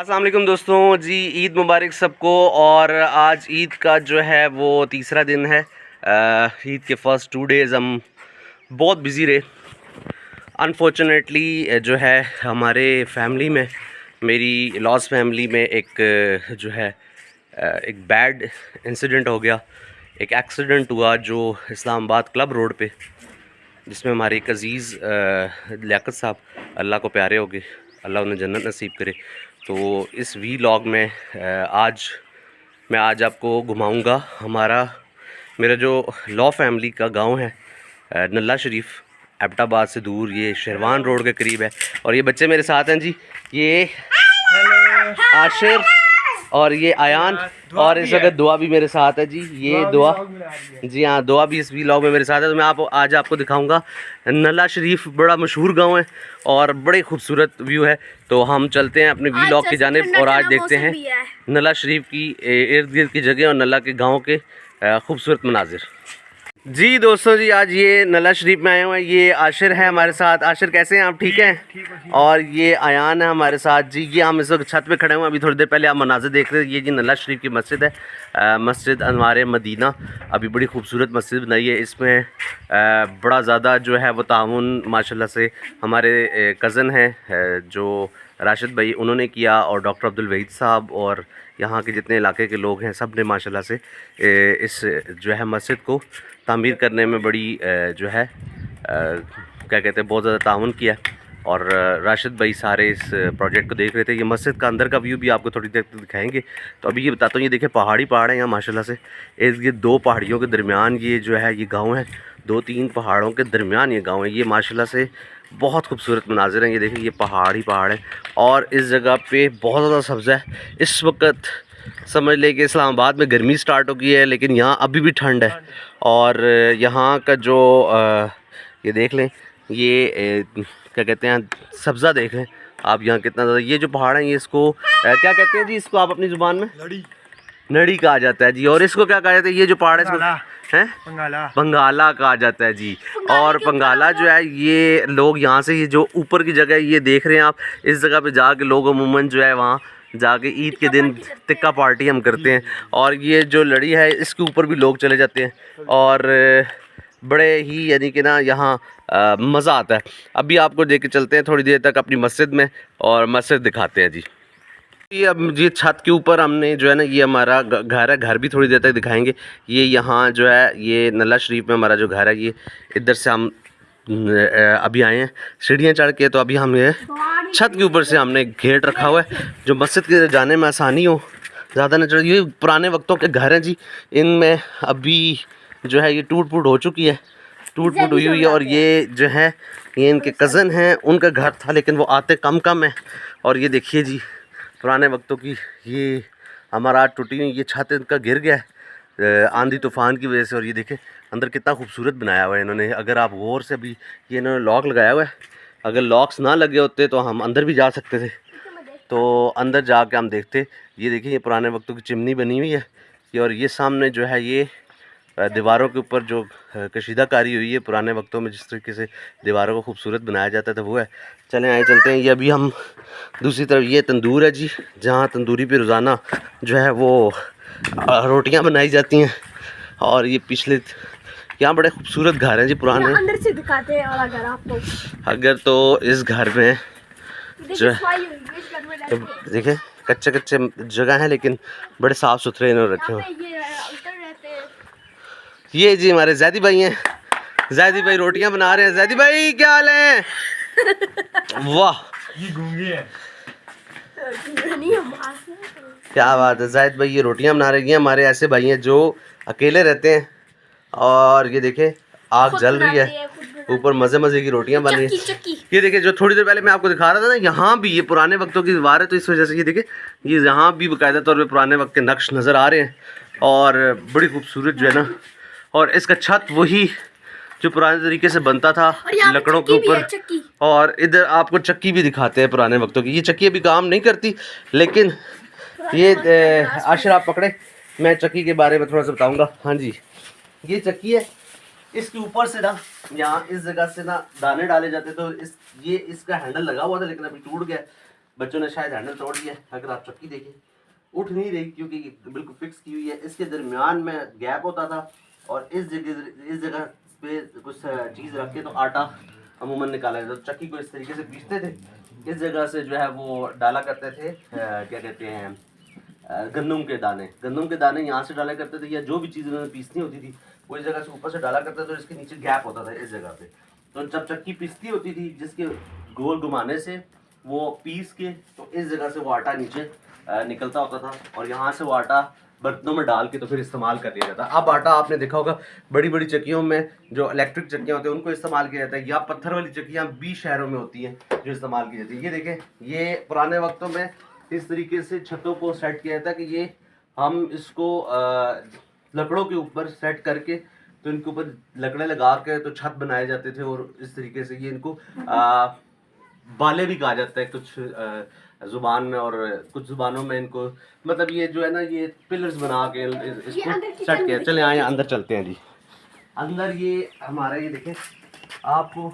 अस्सलाम वालेकुम दोस्तों जी, ईद मुबारक सबको। और आज ईद का जो है वो तीसरा दिन है। ईद के फर्स्ट 2 डेज़ हम बहुत बिज़ी रहे। अनफॉर्चुनेटली जो है हमारे फैमिली में, मेरी लॉस फैमिली में एक जो है एक बैड इंसिडेंट हो गया। एक एक्सीडेंट हुआ जो इस्लामाबाद क्लब रोड पे, जिसमें हमारे एक अज़ीज़ लियाकत साहब, अल्लाह को प्यारे हो गए, अल्लाह उन्हें जन्नत नसीब करे। तो इस वीलॉग में मैं आज आपको घुमाऊंगा मेरा जो लॉ फैमिली का गांव है, नल्ला शरीफ, एबटाबाद से दूर, ये शेरवान रोड के करीब है। और ये बच्चे मेरे साथ हैं जी, ये आशिर और ये आयान, और इस वक्त दुआ भी मेरे साथ है जी। ये दुआ, जी हाँ, दुआ भी इस वीलॉग में मेरे साथ है। तो मैं आज आपको दिखाऊंगा। नल्ला शरीफ बड़ा मशहूर गांव है और बड़े खूबसूरत व्यू है। तो हम चलते हैं अपने वीलॉग की जानिब और आज देखते हैं नल्ला शरीफ की इर्द गिर्द की जगह और नल्ला के गाँव के खूबसूरत मनाजिर। जी दोस्तों जी, आज ये नल्ला शरीफ में आए हुए हैं। ये आशिर है हमारे साथ। आशिर कैसे हैं आप? ठीक हैं। और ये आयान है हमारे साथ जी। ये हम इस वक्त छत पे खड़े हुए हैं। अभी थोड़ी देर पहले आप मनाज़िर देख रहे थे। ये जी नल्ला शरीफ की मस्जिद है, मस्जिद अनवार मदीना। अभी बड़ी खूबसूरत मस्जिद बनाई है। इसमें बड़ा ज़्यादा जो है वो ताउन माशाल्लाह से हमारे कज़न हैं जो राशिद भाई, उन्होंने किया, और डॉक्टर अब्दुल वहीद साहब और यहाँ के जितने इलाके के लोग हैं, सब ने माशाल्लाह से इस जो है मस्जिद को तामीर करने में बड़ी जो है क्या कहते हैं, बहुत ज़्यादा ताउन किया। और राशिद भाई सारे इस प्रोजेक्ट को देख रहे थे। ये मस्जिद का अंदर का व्यू भी आपको थोड़ी देर तक दिखाएंगे। तो अभी ये बताता हूँ, ये देखिए पहाड़ है यहाँ माशाल्लाह से। ये 2 पहाड़ियों के दरमियान ये जो है ये गाँव है। 2-3 पहाड़ों के दरमियान ये गाँव है। ये माशाल्लाह से बहुत खूबसूरत मनाजिर हैं। ये देखिए, ये पहाड़ ही पहाड़ है और इस जगह पे बहुत ज़्यादा सब्ज़ा है। इस वक्त समझ लें कि इस्लामाबाद में गर्मी स्टार्ट हो गई है, लेकिन यहाँ अभी भी ठंड है। और यहाँ का जो ये देख लें, ये क्या कहते हैं, सब्ज़ा देख लें आप यहाँ कितना ज़्यादा। ये जो पहाड़ है, ये इसको क्या कहते हैं जी? इसको आप अपनी ज़ुबान में नड़ी कहा जाता है जी। और इसको क्या कहा जाता है? ये जो पहाड़ है इसको हैं पंगाला कहा जाता है जी। और पंगाला जो है, ये लोग यहाँ से, ये जो ऊपर की जगह है ये देख रहे हैं आप, इस जगह पे जाके लोग अमूमन जो है वहाँ जाके ईद के दिन टिक्का पार्टी हम करते हैं। और ये जो लड़ी है इसके ऊपर भी लोग चले जाते हैं और बड़े ही यानी कि ना यहाँ मज़ा आता है। अभी आपको लेके चलते हैं थोड़ी देर तक अपनी मस्जिद में और मस्जिद दिखाते हैं जी। ये अब ये छत के ऊपर हमने जो है ना, ये हमारा घर है। घर भी थोड़ी देर तक दिखाएंगे। ये यहाँ जो है, ये नल्ला शरीफ में हमारा जो घर है, ये इधर से हम अभी आए हैं सीढ़ियाँ चढ़ के। तो अभी हम ये छत के ऊपर से हमने गेट रखा हुआ है जो मस्जिद के जाने में आसानी हो, ज़्यादा न चढ़। ये पुराने वक्तों के घर हैं जी। इनमें अभी जो है ये टूट फूट हो चुकी है, टूट फूट हुई हुई है। और ये जो है, ये इनके कज़न हैं, उनका घर था, लेकिन वो आते कम है। और ये देखिए जी, पुराने वक्तों की ये हमारा आज टूटी हुई ये छत इनका गिर गया है आंधी तूफ़ान की वजह से। और ये देखें अंदर कितना खूबसूरत बनाया हुआ है इन्होंने। अगर आप गौर से, अभी ये इन्होंने लॉक लगाया हुआ है, अगर लॉक्स ना लगे होते तो हम अंदर भी जा सकते थे। तो अंदर जाके हम देखते। ये देखिए, ये पुराने वक्तों की चिमनी बनी हुई है ये। और ये सामने जो है, ये दीवारों के ऊपर जो कशीदाकारी हुई है पुराने वक्तों में, जिस तरीके से दीवारों को खूबसूरत बनाया जाता था, वो है। चलें आए चलते हैं। ये अभी हम दूसरी तरफ, ये तंदूर है जी, जहाँ तंदूरी पे रोज़ाना जो है वो रोटियां बनाई जाती हैं। और ये पिछले यहाँ बड़े खूबसूरत घर हैं जी, पुराने। अंदर से दिखाते हैं। और अगर आपको तो इस घर में जो तो देखें कच्चे जगह हैं, लेकिन बड़े साफ़ सुथरे इन्होंने रखे हुए। ये जी हमारे जैदी भाई हैं। जैदी भाई रोटियां बना रहे हैं। जैदी भाई क्या हाल है? वाह, ये गूंगी है। क्या बात है। जैद भाई ये रोटियां बना रहे हैं। हमारे ऐसे भाई हैं जो अकेले रहते हैं। और ये देखे आग जल रही है, ऊपर मज़े की रोटियां बन रही हैं। ये देखिए, जो थोड़ी देर पहले मैं आपको दिखा रहा था ना, यहाँ भी ये पुराने वक्तों की दीवार है। तो इस वजह से ये देखिए, ये यहाँ भी बाकायदा तौर पे पुराने वक्त के नक्श नज़र आ रहे हैं और बड़ी खूबसूरत जो है ना। और इसका छत वही जो पुराने तरीके से बनता था, लकड़ों के ऊपर। और इधर आपको चक्की भी दिखाते हैं पुराने वक्तों की। ये चक्की अभी काम नहीं करती, लेकिन ये आशिर आप पकड़े, मैं चक्की के बारे में थोड़ा सा बताऊंगा। हाँ जी, ये चक्की है। इसके ऊपर से ना, यहाँ इस जगह से ना दाने डाले जाते। तो ये इसका हैंडल लगा हुआ था, लेकिन अभी टूट गया। बच्चों ने शायद हैंडल तोड़ दिया है। अगर आप चक्की देखें उठ नहीं रही क्योंकि बिल्कुल फिक्स की हुई है। इसके दरमियान में गैप होता था और इस जगह पे कुछ चीज़ रख के तो आटा अमूमन निकाला जाता। तो चक्की को इस तरीके से पीसते थे, इस जगह से जो है वो डाला करते थे क्या कहते हैं गंदम के दाने यहाँ से डाला करते थे, या जो भी चीज़ उन्होंने पीसनी होती थी वो इस जगह से ऊपर से डाला करते थे। तो इसके नीचे गैप होता था इस जगह पे, तो जब चक्की पीसती होती थी जिसके गोल घुमाने से वो पीस के तो इस जगह से वो आटा नीचे निकलता होता था और यहाँ से वो आटा बर्तनों में डाल के तो फिर इस्तेमाल कर लिया जाता है। अब आटा आपने देखा होगा बड़ी बड़ी चक्कियों में जो इलेक्ट्रिक चक्कियाँ होती हैं उनको इस्तेमाल किया जाता है, या पत्थर वाली चक्कियाँ 20 शहरों में होती हैं जो इस्तेमाल की जाती है। ये देखें, ये पुराने वक्तों में इस तरीके से छतों को सेट किया जाता है कि ये हम इसको लकड़ों के ऊपर सेट करके तो इनके ऊपर लकड़े लगा के तो छत बनाए जाते थे और इस तरीके से ये इनको बाले भी कहा जाता है कुछ जुबान में, और कुछ जुबानों में इनको मतलब ये जो है ना ये पिलर्स बना के इसको सेट किया। चले आए अंदर चलते हैं जी। अंदर ये हमारा ये देखें आपको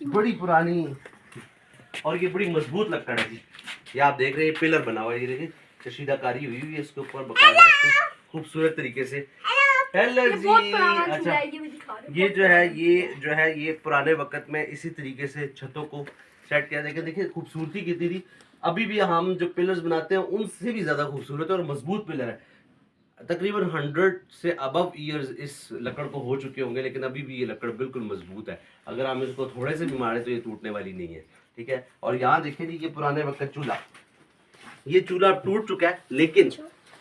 बड़ी पुरानी और ये बड़ी मजबूत लकड़ है जी। ये आप देख रहे हैं पिलर बना हुआ है, ये देखिए कशीदाकारी हुई हुई है इसके ऊपर बकायदा खूबसूरत तरीके से। हेलो जी। अच्छा ये जो है ये पुराने वक्त में इसी तरीके से छतों को सेट किया। देखिए खूबसूरती कितनी थी। अभी भी हम जो पिलर्स बनाते हैं उनसे भी ज़्यादा खूबसूरत है और मजबूत पिलर है। तकरीबन 100 से अबव ईयर्स इस लकड़ को हो चुके होंगे, लेकिन अभी भी ये लकड़ बिल्कुल मजबूत है। अगर हम इसको थोड़े से भी मारे तो ये टूटने वाली नहीं है, ठीक है। और यहाँ देखिए जी ये पुराने वक्त का चूल्हा, ये चूल्हा टूट चुका है लेकिन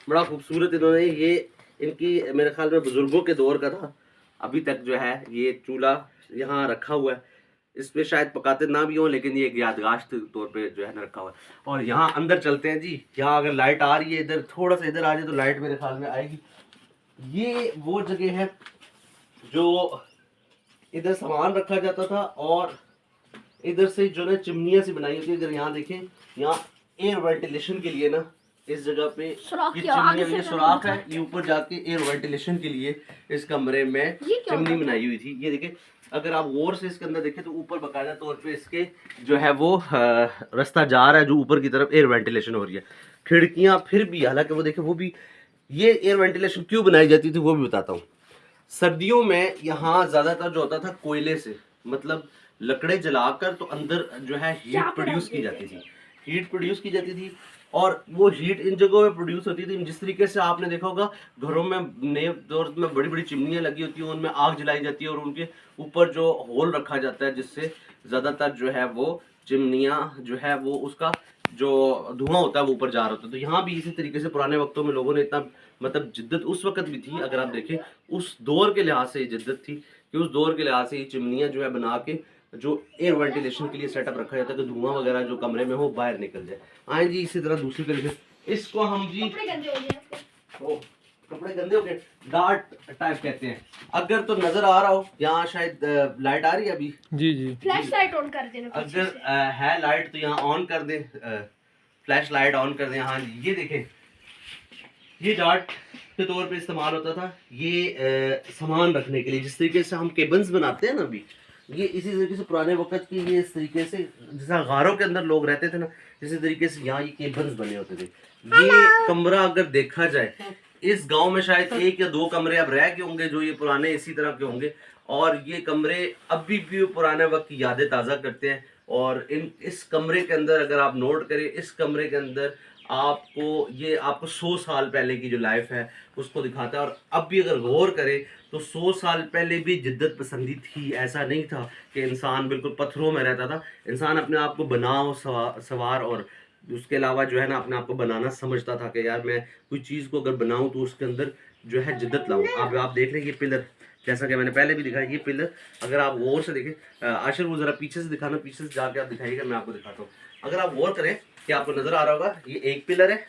बड़ा खूबसूरत इन्होंने ये इनकी मेरे ख्याल में बुजुर्गों के दौर का था, अभी तक जो है ये चूल्हा यहाँ रखा हुआ है। इस पे शायद पकाते ना भी हो लेकिन ये यादगाश के तौर पे जो है ना रखा हुआ है। और यहाँ अंदर चलते हैं जी। यहाँ अगर लाइट आ रही है इधर थोड़ा सा इधर आ जाए तो लाइट मेरे ख्याल में आएगी। ये वो जगह है जो इधर सामान रखा जाता था और इधर से जो ना चिमनियाँ सी बनाई होती है। इधर यहाँ देखें, यहाँ एयर वेंटिलेशन के लिए ना इस जगह पे ये चिमनी, ये सुराख है, ये ऊपर जाके एयर वेंटिलेशन के लिए इस कमरे में चिमनी बनाई हुई थी। ये देखें अगर आप गौर से इसके अंदर देखें तो ऊपर बाकायदा तौर पे इसके जो है वो रास्ता जा रहा है जो ऊपर की तरफ एयर वेंटिलेशन हो रही है। खिड़कियां फिर भी हालांकि वो देखें वो भी ये एयर वेंटिलेशन क्यों बनाई जाती थी वो भी बताता हूँ। सर्दियों में यहाँ ज़्यादातर जो होता था कोयले से, मतलब लकड़े जलाकर तो अंदर जो है हीट प्रोड्यूस की जाती थी और वो हीट इन जगहों पे प्रोड्यूस होती थी। जिस तरीके से आपने देखा होगा घरों में नए दौर में बड़ी बड़ी चिमनियाँ लगी होती हैं, उनमें आग जलाई जाती है और उनके ऊपर जो होल रखा जाता है जिससे ज़्यादातर जो है वो चिमनियाँ जो है वो उसका जो धुआं होता है वो ऊपर जा रहा होता है। तो यहाँ भी इसी तरीके से पुराने वक्तों में लोगों ने इतना मतलब जिद्दत उस वक्त भी थी, अगर आप देखें उस दौर के लिहाज से जिद्दत थी कि उस दौर के लिहाज से ये चिमनियाँ जो है बना के जो एयर वेंटिलेशन के लिए सेटअप रखा जाता है कि धुआं वगैरह जो कमरे में हो बाहर निकल जाए। आए जी इसी तरह दूसरी तरीके इसको हम जी कपड़े गंदे हो गए डार्ट टाइप कहते हैं। अगर तो नजर आ रहा हो यहाँ शायद लाइट आ रही है अभी जी जी फ्लैश लाइट ऑन कर देना। अगर है लाइट तो यहाँ ऑन कर दे, फ्लैश लाइट ऑन कर दें। हाँ ये देखें ये डार्ट के तौर पे इस्तेमाल होता था ये सामान रखने के लिए। जिस तरीके से हम केबन्स बनाते हैं ना अभी, ये इसी तरीके से पुराने वक्त की ये इस तरीके से जैसा गारों के अंदर लोग रहते थे ना, इसी तरीके से यहाँ ये केबन्स बने होते थे। ये कमरा अगर देखा जाए इस गांव में शायद 1 या 2 कमरे अब रह गए होंगे जो ये पुराने इसी तरह के होंगे, और ये कमरे अभी भी पुराने वक्त की यादें ताज़ा करते हैं। और इस कमरे के अंदर अगर आप नोट करें, इस कमरे के अंदर आपको 100 साल पहले की जो लाइफ है उसको दिखाता है। और अब भी अगर गौर करें तो 100 साल पहले भी जिद्दत पसंदी थी। ऐसा नहीं था कि इंसान बिल्कुल पत्थरों में रहता था। इंसान अपने आप को बनाओ सवार और उसके अलावा जो है ना अपने आप को बनाना समझता था कि यार मैं कोई चीज़ को अगर बनाऊं तो उसके अंदर जो है जिद्दत लाऊं। अब आप देख रहे हैं ये पिलर, जैसा कि मैंने पहले भी दिखाया, ये पिलर अगर आप गौर से देखें, आशिर वो ज़रा पीछे से दिखाना, पीछे से जाके आप दिखाइएगा, मैं आपको दिखाता हूँ। अगर आप गौर करें कि आपको नज़र आ रहा होगा ये एक पिलर है,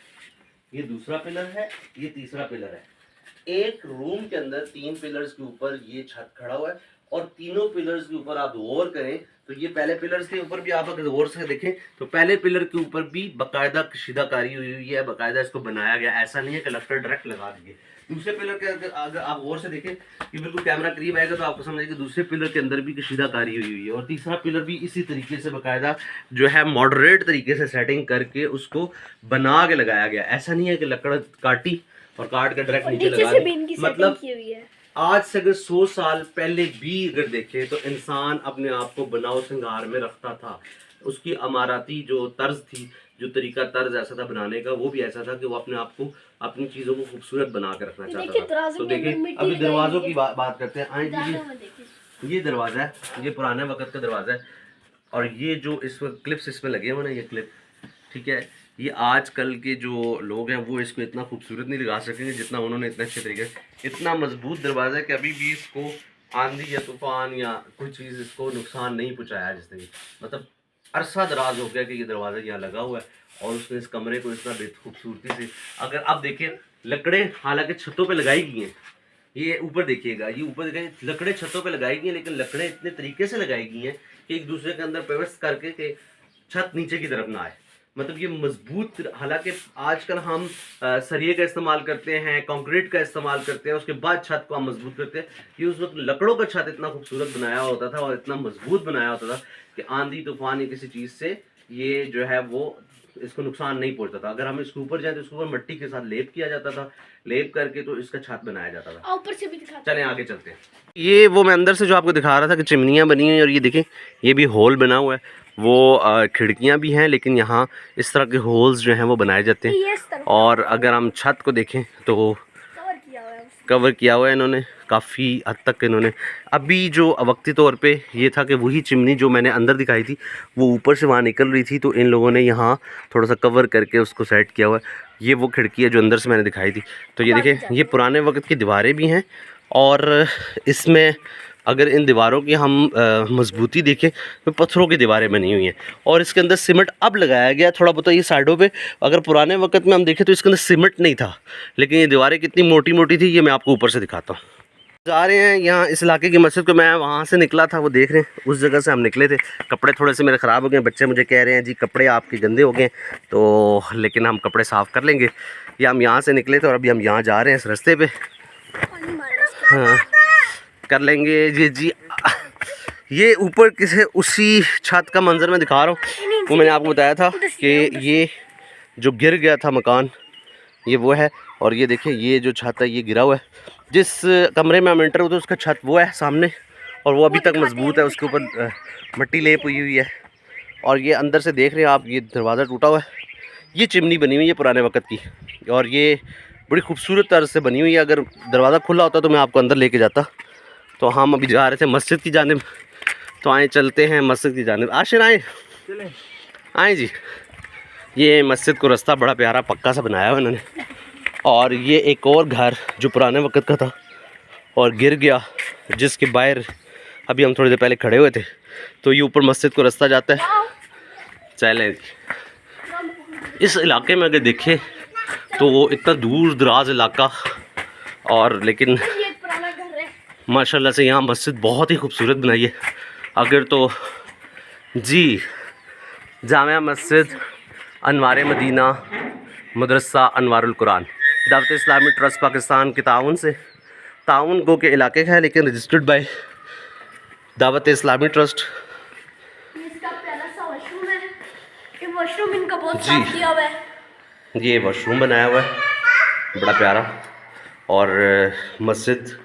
ये दूसरा पिलर है, ये तीसरा पिलर है। एक रूम के अंदर 3 पिलर्स के ऊपर ये छत खड़ा हुआ है और तीनों पिलर्स के ऊपर आप गौर करें तो ये पहले पिलर्स के ऊपर भी आप अगर गौर से देखें तो पहले पिलर के ऊपर भी बाकायदा कशीदाकारी हुई हुई है, बाकायदा इसको बनाया गया, ऐसा नहीं है कि लकड़ डायरेक्ट लगा दिए। दूसरे पिलर के अगर आप गौर से देखें, ये बिल्कुल कैमरा करीब आएगा तो आपको समझ आएगा कि दूसरे पिलर के अंदर भी कशीदाकारी हुई हुई है, और तीसरा पिलर भी इसी तरीके से बाकायदा जो है मॉडरेट तरीके से सेटिंग करके उसको बना के लगाया गया। ऐसा नहीं है कि लकड़ काटी और काट के डायरेक्ट नीचे लगा दी। मतलब आज से अगर 100 साल पहले भी अगर देखें तो इंसान अपने आप को बनाओ श्रृंगार में रखता था। उसकी अमाराती जो तर्ज थी, जो तरीका तर्ज ऐसा था बनाने का, वो भी ऐसा था कि वो अपने आप को, अपनी चीज़ों को खूबसूरत बना के रखना चाहता था। तो देखिए अभी दरवाज़ों की बात करते हैं। आए जी, ये दरवाज़ा है, ये पुराने वक्त का दरवाज़ा है, और ये जो इस वक्त क्लिप्स इसमें लगे हुए ना, ये क्लिप, ठीक है, ये आजकल के जो लोग हैं वो इसको इतना खूबसूरत नहीं लगा सकेंगे जितना उन्होंने इतने अच्छे तरीके से। इतना मजबूत दरवाज़ा है कि अभी भी इसको आंधी या तूफान या कोई चीज़ इसको नुकसान नहीं पहुँचाया जिसने भी। मतलब अरसा दराज हो गया कि ये दरवाज़ा यहाँ लगा हुआ है, और उसने इस कमरे को इतना खूबसूरती से, अगर आप देखें लकड़े हालांकि छतों पे लगाई गई हैं, ये ऊपर देखिएगा, ये ऊपर देखिए लकड़े छतों पे लगाई गई हैं, लेकिन लकड़े इतने तरीके से लगाई गई हैं कि एक दूसरे के अंदर प्रवेश करके कि छत नीचे की तरफ ना आए। मतलब ये मजबूत, हालांकि आजकल हम सरिये का इस्तेमाल करते हैं, कंक्रीट का इस्तेमाल करते हैं, उसके बाद छत को हम मजबूत करते हैं। ये उस वक्त लकड़ों का छत इतना खूबसूरत बनाया होता था और इतना मजबूत बनाया होता था कि आंधी तूफान या किसी चीज़ से ये जो है वो इसको नुकसान नहीं पहुंचता था। अगर हम इसके ऊपर जाए तो इसके ऊपर मिट्टी के साथ लेप किया जाता था, लेप करके तो इसका छत बनाया जाता था। ऊपर से भी दिखाते चलें आगे चलते हैं। ये वो मैं अंदर से जो आपको दिखा रहा था कि चिमनियाँ बनी हुई हैं, और ये देखें ये भी होल बना हुआ है, वो खिड़कियाँ भी हैं, लेकिन यहाँ इस तरह के होल्स जो हैं वो बनाए जाते हैं। और अगर हम छत को देखें तो कवर किया हुआ है इन्होंने, काफ़ी हद तक इन्होंने। अभी जो वक्ती तौर पे ये था कि वही चिमनी जो मैंने अंदर दिखाई थी वो ऊपर से वहाँ निकल रही थी, तो इन लोगों ने यहाँ थोड़ा सा कवर करके उसको सेट किया हुआ है। ये वो खिड़की है जो अंदर से मैंने दिखाई थी। तो ये देखें ये पुराने वक्त की दीवारें भी हैं, और इसमें अगर इन दीवारों की हम मजबूती देखें तो पत्थरों की दीवारें बनी हुई हैं, और इसके अंदर सीमेंट अब लगाया गया थोड़ा बहुत ये साइडों पे। अगर पुराने वक्त में हम देखें तो इसके अंदर सीमेंट नहीं था, लेकिन ये दीवारें कितनी मोटी मोटी थी ये मैं आपको ऊपर से दिखाता हूँ। जा रहे हैं यहाँ इस इलाके की मस्जिद को, मैं वहाँ से निकला था, वो देख रहे हैं उस जगह से हम निकले थे। कपड़े थोड़े से मेरे ख़राब हो गए, बच्चे मुझे कह रहे हैं जी कपड़े आपके गंदे हो गए, तो लेकिन हम कपड़े साफ़ कर लेंगे। या हम यहाँ से निकले थे और अभी हम यहाँ जा रहे हैं इस रास्ते पे, हाँ कर लेंगे जी जी। ये ऊपर किसी उसी छत का मंजर मैं दिखा रहा हूँ, वो मैंने आपको बताया था कि ये जो गिर गया था मकान ये वो है, और ये देखिए ये जो छत है ये गिरा हुआ है। जिस कमरे में हम एंटर होते हैं उसका छत वो है सामने, और वो अभी तक मजबूत है, उसके ऊपर मिट्टी लेप हुई हुई है। और ये अंदर से देख रहे हैं आप, ये दरवाज़ा टूटा हुआ है, ये चिमनी बनी हुई है पुराने वक्त की, और ये बड़ी खूबसूरत तर्ज से बनी हुई है। अगर दरवाज़ा खुला होता तो मैं आपको अंदर लेके जाता। तो हम अभी जा रहे थे मस्जिद की जानिब, तो आए चलते हैं मस्जिद की जानिब। आशिर आए आए जी। ये मस्जिद को रास्ता बड़ा प्यारा पक्का सा बनाया हुआ इन्होंने, और ये एक और घर जो पुराने वक्त का था और गिर गया, जिसके बाहर अभी हम थोड़ी देर पहले खड़े हुए थे। तो ये ऊपर मस्जिद को रास्ता जाता है। चलें, इस इलाके में अगर देखें तो वो इतना दूर दराज इलाका, और लेकिन माशाल्लाह से यहाँ मस्जिद बहुत ही खूबसूरत बनाई है। अगर तो जी जामिया मस्जिद अनवार मदीना मदरसा अनवारुल कुरान दावत इस्लामी ट्रस्ट पाकिस्तान के ताउन से, ताउन गो के इलाके का है लेकिन registered bye Dawat Islami trust. इसका प्यारा सा वॉशरूम है, ये वॉशरूम इनका बहुत जी। साफ किया हुआ है। ये वॉशरूम बनाया हुआ है बड़ा प्यारा, और मस्जिद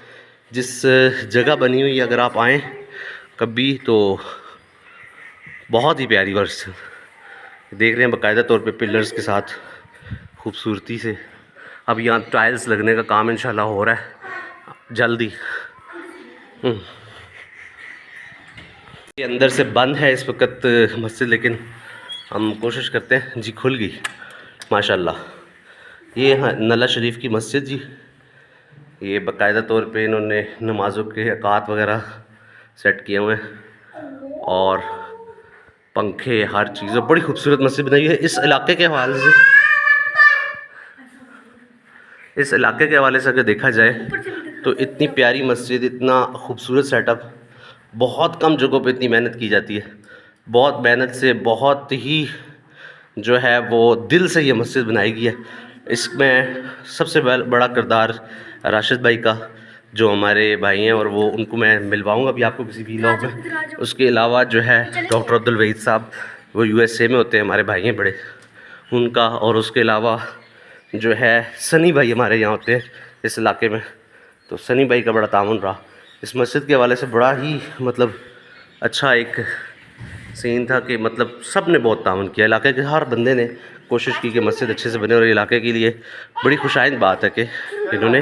जिस जगह बनी हुई है अगर आप आएँ कभी तो बहुत ही प्यारी मस्जिद देख रहे हैं, बाकायदा तौर पे पिलर्स के साथ खूबसूरती से। अब यहाँ टाइल्स लगने का काम इंशाल्लाह हो रहा है जल्दी। ये अंदर से बंद है इस वक्त मस्जिद, लेकिन हम कोशिश करते हैं। जी खुल गई माशाल्लाह। ये हाँ नला शरीफ की मस्जिद जी, ये बाकायदा तौर पे इन्होंने नमाज़ों के अकात वगैरह सेट किए हुए हैं, और पंखे हर चीज़, बड़ी खूबसूरत मस्जिद बनाई है। इस इलाके के हवाले से अगर देखा जाए तो इतनी प्यारी मस्जिद, इतना खूबसूरत सेटअप बहुत कम जगहों पे इतनी मेहनत की जाती है, बहुत मेहनत से, बहुत ही जो है वो दिल से ये मस्जिद बनाई गई है। इसमें सबसे बड़ा किरदार राशिद भाई का, जो हमारे भाई हैं, और वो उनको मैं मिलवाऊंगा भी आपको किसी भी व्लॉग में। उसके अलावा जो है डॉक्टर अब्दुल वहीद साहब, वो USA में होते हैं, हमारे भाई हैं बड़े, उनका। और उसके अलावा जो है सनी भाई हमारे यहाँ होते हैं इस इलाके में, तो सनी भाई का बड़ा ताउन रहा इस मस्जिद के हवाले से। बड़ा ही मतलब अच्छा एक सीन था कि मतलब सब ने बहुत ताउन किया, इलाके के हर बंदे ने कोशिश की कि मस्जिद अच्छे से बने। और इलाके के लिए बड़ी खुशाइंद बात है कि इन्होंने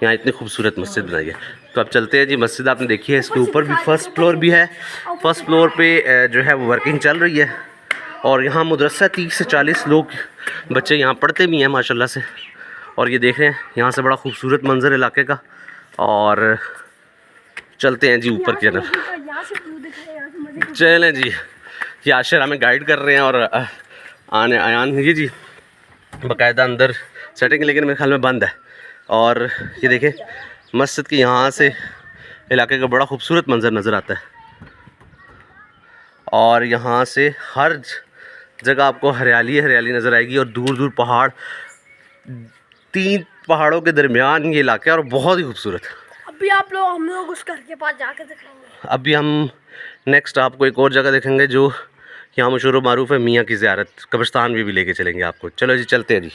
यहाँ इतनी खूबसूरत मस्जिद बनाई है। तो अब चलते हैं जी। मस्जिद आपने देखी है, इसके ऊपर भी फर्स्ट फ्लोर भी है। फर्स्ट फ्लोर पे जो है वो वर्किंग चल रही है, और यहाँ मदरसा 30 से 40 लोग बच्चे यहाँ पढ़ते भी हैं माशाल्लाह से। और ये देख रहे हैं यहाँ से बड़ा खूबसूरत मंजर इलाके का। और चलते हैं जी ऊपर की तरफ। चलें जी, ये आशिर हमें गाइड कर रहे हैं। और आने आयान ये जी बाकायदा अंदर सेटिंग, लेकिन मेरे ख्याल में बंद है। और ये देखें मस्जिद के यहाँ से इलाके का बड़ा खूबसूरत मंजर नज़र आता है। और यहाँ से हर जगह आपको हरियाली हरियाली नज़र आएगी, और दूर दूर पहाड़, 3 पहाड़ों के दरमियान ये इलाका है, और बहुत ही खूबसूरत। अभी हम लोग उस घर के पास जाके दिखाएंगे। अभी हम नेक्स्ट आपको एक और जगह देखेंगे जो यहाँ मशहूर मारूफ है, मियाँ की ज़ियारत, कब्रिस्तान भी लेके चलेंगे आपको। चलो जी चलते हैं जी।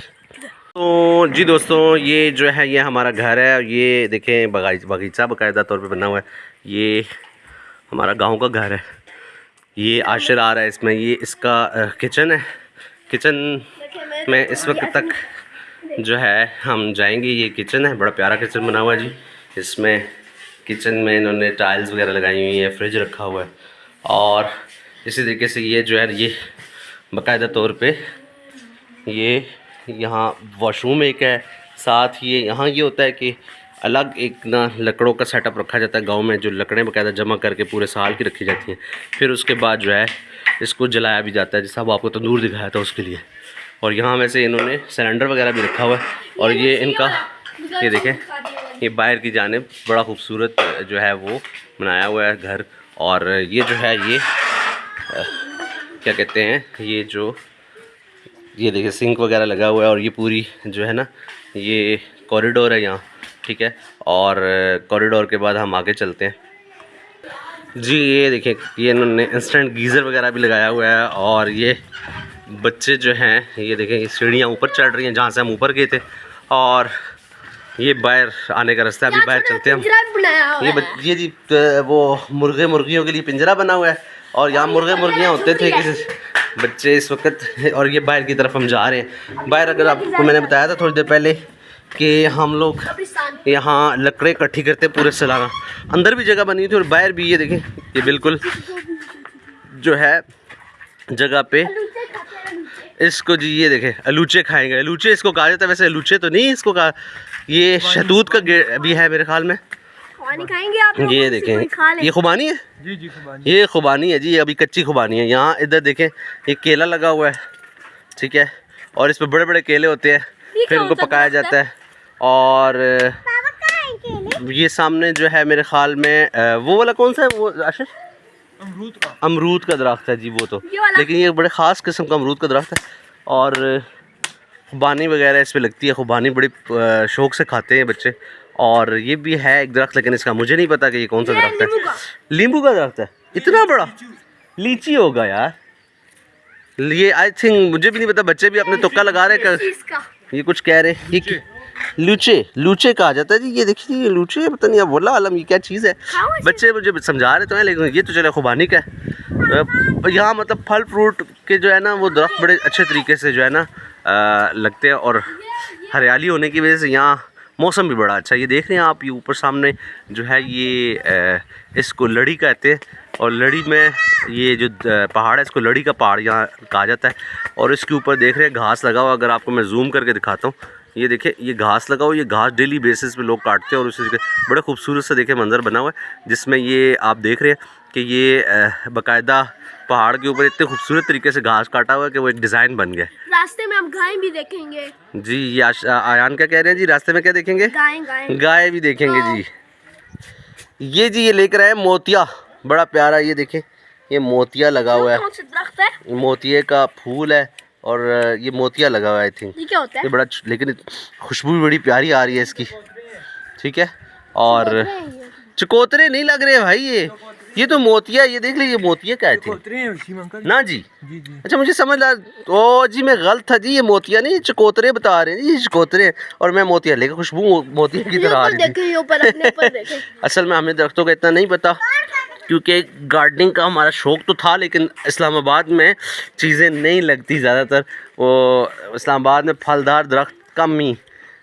तो जी दोस्तों, ये जो है ये हमारा घर है। ये देखें बगीचा बाकायदा तौर पे बना हुआ है। ये हमारा गांव का घर है। ये आशिर आ रहा है इसमें। ये इसका किचन है। किचन में इस वक्त तक जो है हम जाएंगे। ये किचन है, बड़ा प्यारा किचन बना हुआ है जी। इसमें किचन में इन्होंने टाइल्स वगैरह लगाई हुई है, फ्रिज रखा हुआ है। और इसी तरीके से ये जो है ये बाकायदा तौर पे ये यहाँ वॉशरूम एक है। साथ ही यहाँ ये होता है कि अलग एक ना लकड़ों का सेटअप रखा जाता है गांव में, जो लकड़ें बाकायदा जमा करके पूरे साल की रखी जाती हैं। फिर उसके बाद जो है इसको जलाया भी जाता है, जैसा वो आपको तंदूर दिखाया था उसके लिए। और यहाँ वैसे इन्होंने सिलेंडर वगैरह भी रखा हुआ है। और ये इनका ये देखें, ये बाहर की जानिब बड़ा खूबसूरत जो है वो बनाया हुआ है घर। और ये जो है ये क्या कहते हैं, ये जो ये देखिए सिंक वगैरह लगा हुआ है। और ये पूरी जो है ना ये कॉरिडोर है यहाँ, ठीक है। और कॉरिडोर के बाद हम आगे चलते हैं जी। ये देखें, ये इन्होंने इंस्टेंट गीज़र वगैरह भी लगाया हुआ है। और ये बच्चे जो हैं ये देखें, ये सीढ़ियाँ ऊपर चढ़ रही हैं जहाँ से हम ऊपर गए थे। और ये बाहर आने का रास्ता, अभी बाहर चलते हैं हम। ये जी वो मुर्गे मुर्गियों के लिए पिंजरा बना हुआ है। और यहाँ मुर्गे मुर्गियाँ होते थे किसी बच्चे इस वक्त। और ये बाहर की तरफ हम जा रहे हैं। बाहर अगर आपको मैंने बताया था थोड़ी देर पहले कि हम लोग यहाँ लकड़े इकट्ठी करते पूरे सालाना। अंदर भी जगह बनी थी और बाहर भी। ये देखें, ये बिल्कुल जो है जगह पे इसको जी ये देखें अलूचे खाएंगे। अलूचे इसको कहा जाता है, वैसे अलूचे तो नहीं इसको कहा, ये शहतूत का भी है मेरे ख्याल में। खाएंगे आप? ये देखें, ये खुबानी है जी जी खुबानी। ये खुबानी है जी, अभी कच्ची खुबानी है। यहाँ इधर देखें एक केला लगा हुआ है, ठीक है। और इस पर बड़े बड़े केले होते हैं, फिर उनको पकाया जाता है। और ये सामने जो है मेरे ख्याल में वो वाला कौन सा है वो आशिर? अमरूद का दरख्त है जी वो तो, लेकिन ये बड़े ख़ास किस्म का अमरूद का दरख्त है। और खुबानी वगैरह इस पर लगती है। खुबानी बड़ी शौक़ से खाते हैं बच्चे। और ये भी है एक दरख्त, लेकिन इसका मुझे नहीं पता कि ये कौन सा दरख्त है। नींबू का दरख्त है, इतना बड़ा। लीची होगा यार ये, आई थिंक, मुझे भी नहीं पता। बच्चे भी अपने तुक्का लगा रहे हैं। ये कुछ कह रहे हैं, ये लूचे कहा जाता है जी। ये देखिए ये लूचे, पता नहीं अब बोला आलम ये क्या चीज़ है। बच्चे मुझे समझा रहे तो हैं, लेकिन ये तो चले खुबानी का है। यहाँ मतलब फल फ्रूट के जो है ना वो दरख्त बड़े अच्छे तरीके से जो है ना लगते हैं। और हरियाली होने की वजह से यहाँ मौसम भी बड़ा अच्छा है। ये देख रहे हैं आप, ये ऊपर सामने जो है ये इसको लड़ी कहते हैं। और लड़ी में ये जो पहाड़ है इसको लड़ी का पहाड़ यहाँ कहा जाता है। और इसके ऊपर देख रहे हैं घास लगा हुआ। अगर आपको मैं जूम करके दिखाता हूँ, ये देखिए ये घास लगा हुआ। ये घास डेली बेसिस पे लोग काटते हैं। और उसी बड़ा खूबसूरत सा देखे मंजर बना हुआ है, जिसमें ये आप देख रहे हैं कि ये बाकायदा पहाड़ के ऊपर इतने खूबसूरत तरीके से घास काटा हुआ है कि वो एक डिज़ाइन बन गया। रास्ते में हम गाय भी देखेंगे जी। ये आयान क्या कह रहे हैं जी, रास्ते में क्या देखेंगे? गाय गाय भी देखेंगे जी। ये जी ये लेकर आए मोतिया। बड़ा प्यारा। ये देखें, ये मोतिया लगा हुआ है, कौन सा दरख्त है? मोतिये का फूल है और ये मोतिया लगा हुआ है। आई थिंक ये क्या होता है? ये बड़ा लेकिन खुशबू भी बड़ी प्यारी आ रही है इसकी। ठीक है, और चकोतरे नहीं लग रहे भाई, ये तो मोतिया। ये देख लीजिए, मोतिया क्या है ना जी? अच्छा, मुझे समझ ला। ओ जी, मैं गलत था जी, ये मोतिया नहीं, चकोतरे बता रहे हैं जी, चकोतरे। और मैं मोतिया लेकर खुशबू मोतिया की तरह आ रही थी। असल में हमें दरख्तों का इतना नहीं पता, क्योंकि गार्डनिंग का हमारा शौक़ तो था, लेकिन इस्लामाबाद में चीज़ें नहीं लगती ज़्यादातर। वो इस्लामाबाद में फलदार दरख्त कम ही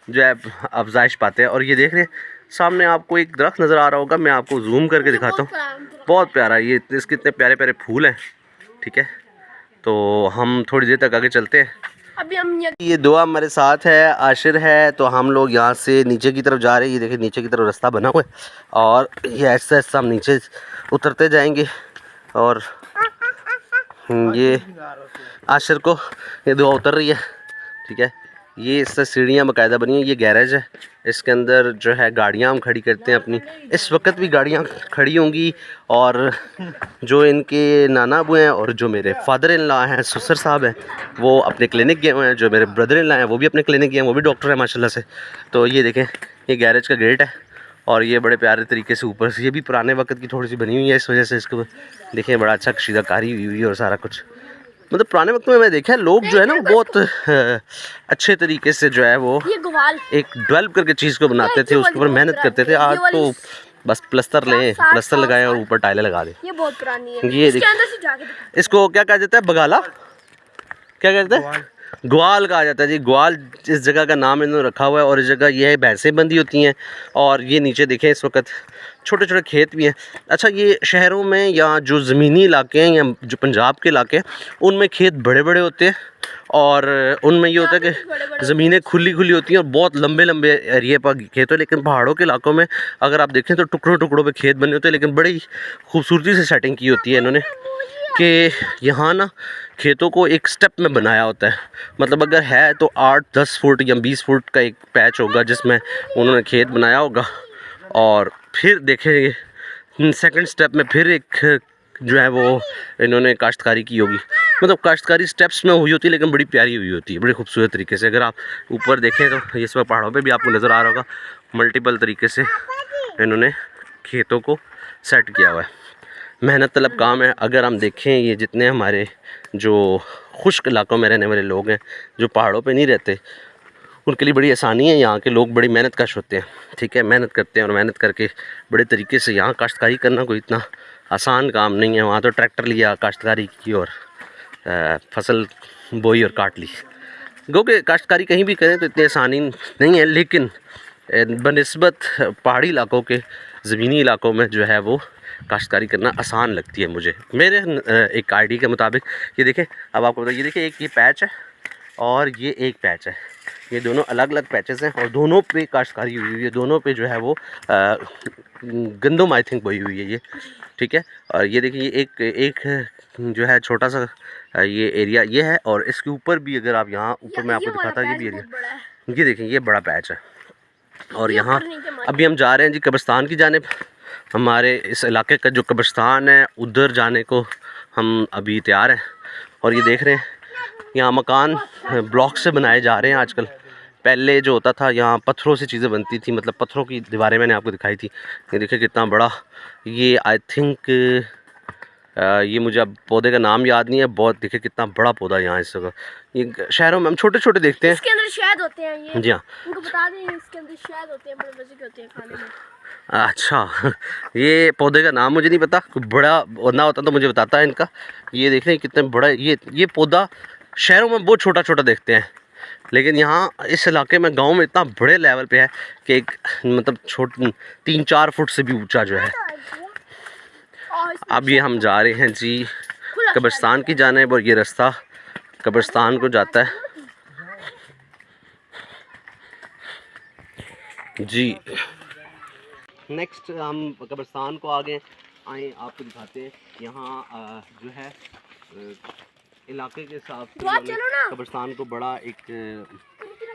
जो है अफजाइश पाते हैं। और ये देख रहे हैं सामने आपको एक दरख्त नज़र आ रहा होगा, मैं आपको जूम करके दिखाता हूँ। बहुत प्यारा, ये इसके इतने प्यारे प्यारे फूल हैं। ठीक है, तो हम थोड़ी देर तक आगे चलते हैं। अभी हम ये दुआ हमारे साथ है, आशिर है, तो हम लोग यहाँ से नीचे की तरफ जा रहे हैं। ये देखिए, नीचे की तरफ रास्ता बना हुआ है और ये ऐसा ऐसा हम नीचे उतरते जाएंगे। और ये आशिर को ये दुआ उतर रही है। ठीक है, ये इससे सीढ़ियाँ बाकायदा बनी हैं। ये गैरेज है, इसके अंदर जो है गाड़ियाँ हम खड़ी करते हैं अपनी। इस वक्त भी गाड़ियाँ खड़ी होंगी। और जो इनके नाना अबू हैं और जो मेरे फादर इन लॉ हैं, ससुर साहब हैं, वो अपने क्लिनिक गए हुए हैं। जो मेरे ब्रदर इन लॉ हैं वो भी अपने क्लिनिक गए हैं, वो भी डॉक्टर हैं माशाल्लाह से। तो ये देखें, ये गैरेज का गेट है और ये बड़े प्यारे तरीके से ऊपर से, ये भी पुराने वक्त की थोड़ी सी बनी हुई है, इस वजह से इसको देखें बड़ा अच्छा कशीदाकारी हुई है और सारा कुछ। मतलब पुराने वक्त में मैं देखा है लोग जो है ना बहुत अच्छे तरीके से जो है वो एक डेवलप करके चीज़ को बनाते थे, उसके ऊपर मेहनत करते थे। आज तो बस प्लस्तर प्लस्तर लगाएं और ऊपर टाइलें लगा दें। ये बहुत पुरानी है। ये इसको क्या कहा जाता है? बगाला क्या कहते हैं? ग्वाल कहा जाता है जी। ग्वाल इस जगह का नाम इन्होंने रखा हुआ है। और इस जगह ये है भैंसें बंधी होती हैं। और ये नीचे देखें इस वक्त छोटे छोटे खेत भी हैं। अच्छा, ये शहरों में या जो ज़मीनी इलाके हैं या जो पंजाब के इलाके हैं, उनमें खेत बड़े बड़े होते हैं और उनमें ये होता है कि ज़मीनें खुली खुली होती हैं और बहुत लंबे लंबे एरिए पर खेत हो। लेकिन पहाड़ों के इलाकों में अगर आप देखें तो टुकड़ों टुकड़ों पे खेत बने होते हैं, लेकिन बड़ी खूबसूरती से सेटिंग की होती है इन्होंने कि यहाँ ना खेतों को एक स्टेप में बनाया होता है। मतलब अगर है तो 8-10 फुट या 20 फुट का एक पैच होगा जिसमें उन्होंने खेत बनाया होगा। और फिर देखेंगे सेकंड स्टेप में फिर एक जो है वो इन्होंने काश्तकारी की होगी। मतलब काश्तकारी स्टेप्स में हुई होती है, लेकिन बड़ी प्यारी हुई होती है, बड़ी खूबसूरत तरीके से। अगर आप ऊपर देखें तो इस वक्त पहाड़ों पे भी आपको नज़र आ रहा होगा, मल्टीपल तरीके से इन्होंने खेतों को सेट किया हुआ है। मेहनत तलब काम है। अगर हम देखें ये जितने हमारे जो खुश्क इलाकों में रहने वाले लोग हैं, जो पहाड़ों पे नहीं रहते, उनके लिए बड़ी आसानी है। यहाँ के लोग बड़ी मेहनत कश होते हैं। ठीक है, मेहनत करते हैं और मेहनत करके बड़े तरीके से यहाँ काश्तकारी करना कोई इतना आसान काम नहीं है। वहाँ तो ट्रैक्टर लिया, काश्तकारी की और फसल बोई और काट ली। गो के काश्तकारी कहीं भी करें तो इतनी आसानी नहीं है, लेकिन बनिस्बत पहाड़ी इलाकों के ज़मीनी इलाकों में जो है वो काश्तकारी करना आसान लगती है मुझे, मेरे एक आईडी के मुताबिक। ये देखें, अब आपको बताइए, ये देखिए, एक ये पैच है और ये एक पैच है। ये दोनों अलग अलग पैचेस हैं और दोनों पे काश्तकारी हुई हुई है। दोनों पे जो है वो गंदम आई थिंक बोई हुई है ये। ठीक है, और ये देखिए, ये एक जो है छोटा सा ये एरिया ये है। और इसके ऊपर भी अगर आप यहाँ ऊपर मैं आपको दिखाता हूँ, ये भी एरिया, ये देखें, ये बड़ा पैच है। और यहाँ अभी हम जा रहे हैं जी कब्रिस्तान की जानिब। हमारे इस इलाके का जो कब्रिस्तान है उधर जाने को हम अभी तैयार हैं। और ये देख रहे हैं, यहाँ मकान ब्लॉक से बनाए जा रहे हैं आजकल। पहले जो होता था यहाँ पत्थरों से चीज़ें बनती थी, मतलब पत्थरों की दीवारें मैंने आपको दिखाई थी। ये देखिए कितना बड़ा, ये आई थिंक ये मुझे अब पौधे का नाम याद नहीं है। बहुत देखिए कितना बड़ा पौधा यहाँ इस जगह। ये शहरों में हम छोटे छोटे देखते हैं, इसके अंदर शहद होते हैं। ये जी हाँ, उनको बता दें, इसके अंदर शहद होते हैं, बड़े मजे के होते हैं खाने में। अच्छा, ये पौधे का नाम मुझे नहीं पता, बड़ा ना होता तो मुझे बताता है इनका। ये देख रहे हैं कितने बड़ा ये पौधा शहरों में बहुत छोटा छोटा देखते हैं, लेकिन यहाँ इस इलाके में गांव में इतना बड़े लेवल पे है कि एक मतलब 3-4 फुट से भी ऊंचा जो है। अब ये हम जा रहे हैं जी कब्रिस्तान की जानिब और ये रास्ता कब्रिस्तान को जाता है जी। नेक्स्ट हम कब्रिस्तान को आगे आए, आपको दिखाते हैं। यहाँ जो है इलाके के हिसाब से कब्रिस्तान को बड़ा एक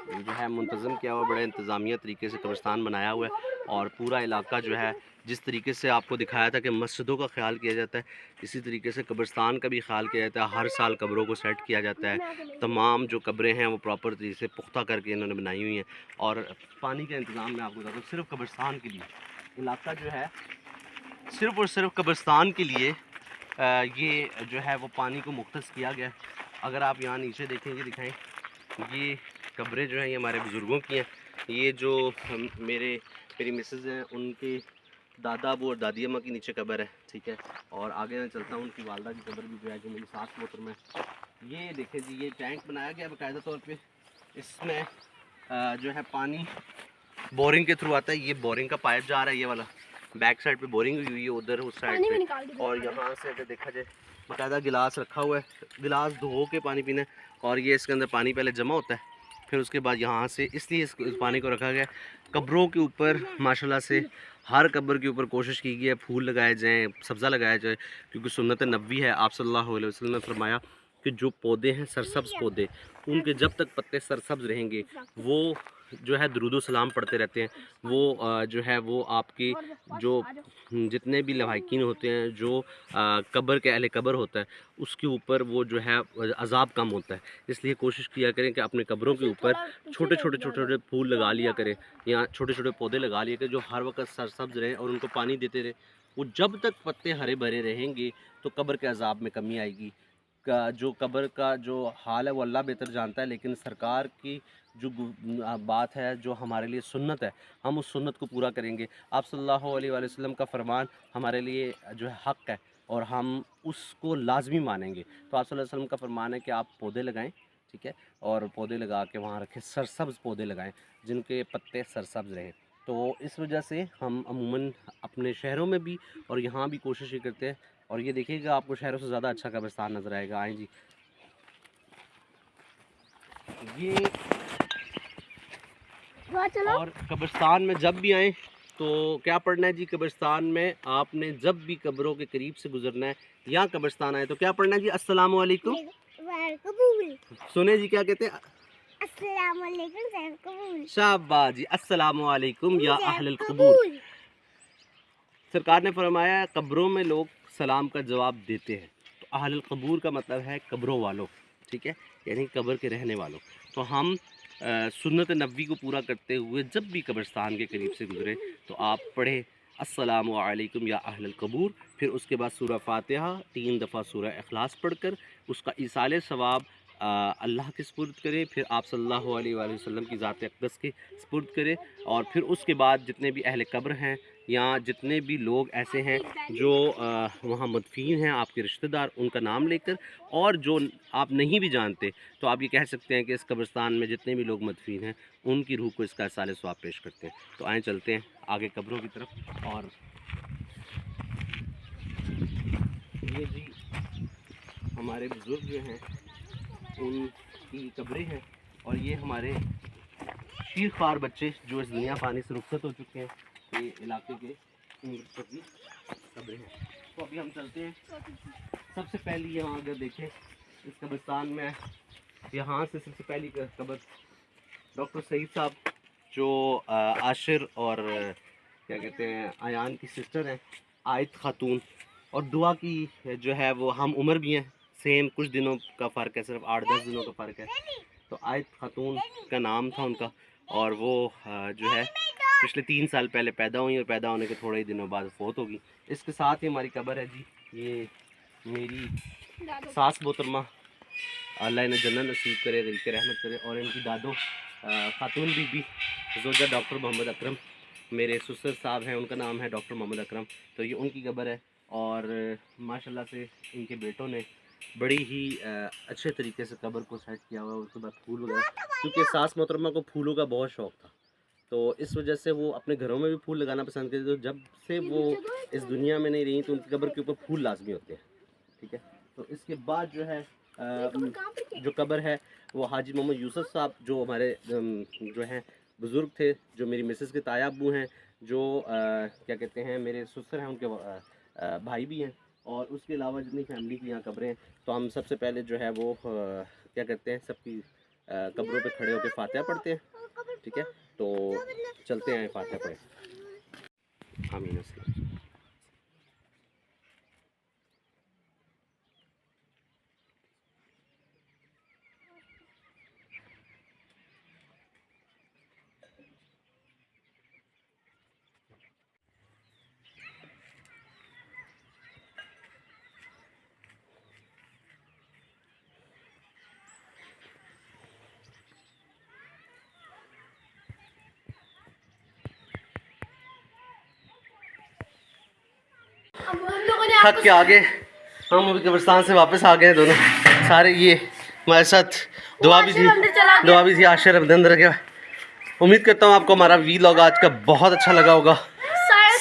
जो है मुंतज़म किया हुआ, बड़े इंतज़ामिया तरीके से कब्रिस्तान बनाया हुआ है। और पूरा इलाका जो है जिस तरीके से आपको दिखाया था कि मस्जिदों का ख्याल किया जाता है, इसी तरीके से कब्रिस्तान का भी ख्याल किया जाता है। हर साल कब्रों को सेट किया जाता है। तमाम जो कब्रें हैं वो प्रॉपर तरीके से पुख्ता करके इन्होंने बनाई हुई हैं। और पानी का इंतज़ाम मैं आपको बताता हूँ सिर्फ कब्रिस्तान के लिए। इलाका जो है सिर्फ़ और सिर्फ कब्रिस्तान के लिए ये जो है वो पानी को मुख्तस किया गया है। अगर आप यहाँ नीचे देखेंगे, दिखाएं, ये कब्रें जो हैं ये हमारे बुज़ुर्गों की हैं। ये जो मेरी मिसेज़ हैं उनके दादा अबू और दादी अम्मा की नीचे कब्र है, ठीक है। और आगे मैं चलता हूँ, उनकी वालदा की कब्र भी जो है जो मेरी सास मोहतरमा है। ये देखें जी, ये टैंक बनाया गया बाकायदा तौर पे। इसमें जो है पानी बोरिंग के थ्रू आता है। ये बोरिंग का पाइप जा रहा है, ये वाला बैक साइड पे बोरिंग हुई हुई है उधर उस साइड पे। और यहाँ से अगर देखा जाए बाकायदा गिलास रखा हुआ है, गिलास धो के पानी पीना है। और ये इसके अंदर पानी पहले जमा होता है, फिर उसके बाद यहाँ से इसलिए इस पानी को रखा गया। कब्रों के ऊपर माशाल्लाह से हर कब्र के ऊपर कोशिश की गई है फूल लगाए जाएँ, सब्ज़ा लगाया जाए, क्योंकि सुन्नत नबी है। आप सल्लल्लाहु अलैहि वसल्लम ने फरमाया कि जो पौधे हैं सरसब्ज़ पौधे, उनके जब तक पत्ते सरसब्ज़ रहेंगे वो जो है दुरूद व सलाम पढ़ते रहते हैं। वो जो है वो आपकी जो जितने भी लवाहिकीन होते हैं, जो कब्र के अहले कब्र होता है, उसके ऊपर वो जो है अज़ाब कम होता है। इसलिए कोशिश किया करें कि अपने कब्रों के ऊपर छोटे छोटे छोटे छोटे फूल लगा लिया करें, या छोटे छोटे पौधे लगा लिया करें जो हर वक्त सरसब्ज़ रहें और उनको पानी देते रहें। वो जब तक पत्ते हरे भरे रहेंगे तो कब्र के अज़ाब में कमी आएगी। का जो कब्र का जो हाल है वो अल्लाह बेहतर जानता है, लेकिन सरकार की जो बात है, जो हमारे लिए सुन्नत है, हम उस सुन्नत को पूरा करेंगे। आप सल्लल्लाहु अलैहि वसल्लम का फरमान हमारे लिए जो है हक़ है और हम उसको लाजमी मानेंगे। तो आप सल्लल्लाहु अलैहि वसल्लम का फरमान है कि आप पौधे लगाएं, ठीक है, और पौधे लगा के वहाँ रखें, सरसब्ज़ पौधे लगाएं जिनके पत्ते सरसब्ज़ रहें। तो इस वजह से हम अमूमन अपने शहरों में भी और यहाँ भी कोशिश ये करते हैं। और ये देखिएगा आपको शहरों से ज़्यादा अच्छा कब्रिस्तान नज़र आएगा। आएँ जी, ये और कब्रिस्तान में जब भी आएँ तो क्या पढ़ना है जी? कब्रिस्तान में आपने जब भी कब्रों के करीब से गुजरना है, यहाँ कब्रिस्तान आए तो क्या पढ़ना है जी? अस्सलामु अलैकुम। सुने जी क्या कहते हैं? शाबाश जी, अस्सलामु अलैकुम या अहलल क़ुबूर। सरकार ने फरमाया कब्रों में लोग सलाम का जवाब देते हैं। तो अहलुल क़ुबूर का मतलब है कब्रों वालों, ठीक है, यानी कब्र के रहने वालों। तो हम सुन्नत नबी को पूरा करते हुए जब भी कब्रिस्तान के करीब से गुजरे तो आप पढ़े अस्सलामु अलैकुम या अहलुल क़ुबूर। फिर उसके बाद सूरह फ़ातिहा 3 दफ़ा सूरह इखलास पढ़कर उसका इसाले सवाब अल्लाह के सुपुर्द करें। फिर आप सल्लल्लाहु अलैहि वसल्लम की ज़ात अक़दस के सुपुर्द करें। और फिर उसके बाद जितने भी अहले कब्र हैं या जितने भी लोग ऐसे हैं जो वहाँ मदफीन हैं, आपके रिश्तेदार, उनका नाम लेकर, और जो आप नहीं भी जानते तो आप ये कह सकते हैं कि इस कब्रिस्तान में जितने भी लोग मदफीन हैं उनकी रूह को इसका इसाले सवाब पेश करते हैं। तो आए चलते हैं आगे कब्रों की तरफ। और ये जी हमारे बुज़ुर्ग जो हैं उनकी कब्रें हैं। और ये हमारे शीर ख्वार बच्चे जो इस दुनिया पानी से रुखसत हो चुके हैं, ये इलाके के की कब्रें हैं। तो अभी हम चलते हैं। सबसे पहली यहाँ अगर देखें इस कब्रिस्तान में, यहाँ से सबसे पहली कब्र डॉक्टर सईद साहब जो आशिर और क्या कहते हैं आयान की सिस्टर हैं, आयत खातून, और दुआ की जो है वो हम उम्र भी हैं, सेम कुछ दिनों का फ़र्क है, सिर्फ 8-10 दिनों का फ़र्क है। तो आयत खातून का नाम था उनका, और वो जो है पिछले 3 साल पहले पैदा हुई और पैदा होने के थोड़े ही दिनों बाद फोत होगी। इसके साथ ही हमारी कब्र है जी, ये मेरी सास मोहतरमा, अल्लाह इन्हें जन्नत नसीब करे, दिल के रहमत करे। और इनकी दादो खातून बीबी जोजा डॉक्टर मोहम्मद अकरम, मेरे ससुर साहब हैं, उनका नाम है डॉक्टर मोहम्मद अकरम। तो ये उनकी कब्र है। और माशाल्लाह से इनके बेटों ने बड़ी ही अच्छे तरीके से कब्र को सेट किया हुआ है। उसके बाद फूल वगैरह, क्योंकि सास मोहतरमा को फूलों का बहुत शौक़ था, तो इस वजह से वो अपने घरों में भी फूल लगाना पसंद करती। तो जब से वो इस दुनिया में नहीं रही तो उनकी कब्र के ऊपर फूल लाजमी होते हैं, ठीक है। तो इसके बाद जो है जो कब्र है वो हाजी मोहम्मद यूसुफ साहब, जो हमारे जो हैं बुज़ुर्ग थे, जो मेरी मिसेस के ताया अब्बू हैं, जो क्या कहते हैं मेरे ससुर हैं, उनके भाई भी हैं। और उसके अलावा जितनी फैमिली की यहाँ कब्रें हैं, तो हम सबसे पहले जो है वो क्या करते हैं सबकी कब्रों पे खड़े होकर फातिहा पढ़ते हैं, ठीक है। तो चलते हैं फातिहा पढ़े। आमीन। अब हम लोगों ने थक के आगे हम अभी कब्रिस्तान से वापस आ गए हैं दोनों सारे। ये हमारे साथ दुआ भी थी, आशिर अंदर गया। उम्मीद करता हूँ आपको हमारा वीलॉग आज का बहुत अच्छा लगा होगा।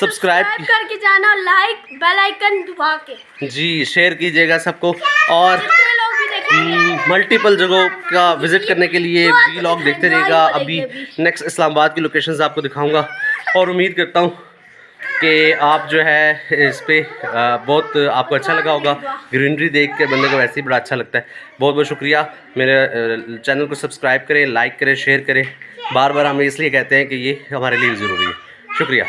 सब्सक्राइब करके जाना, लाइक बेल आइकन दबा के जी शेयर कीजिएगा सबको, और जितने लोग भी देखेंगे मल्टीपल जगहों का विजिट करने के लिए वीलॉग देखते रहिएगा। अभी नेक्स्ट इस्लामाबाद की लोकेशंस आपको दिखाऊंगा, और उम्मीद करता हूँ कि आप जो है इस पे बहुत आपको अच्छा लगा होगा। ग्रीनरी देख के बंदे को वैसे ही बड़ा अच्छा लगता है। बहुत बहुत शुक्रिया। मेरे चैनल को सब्सक्राइब करें, लाइक करें, शेयर करें। बार बार हम इसलिए कहते हैं कि ये हमारे लिए ज़रूरी है। शुक्रिया।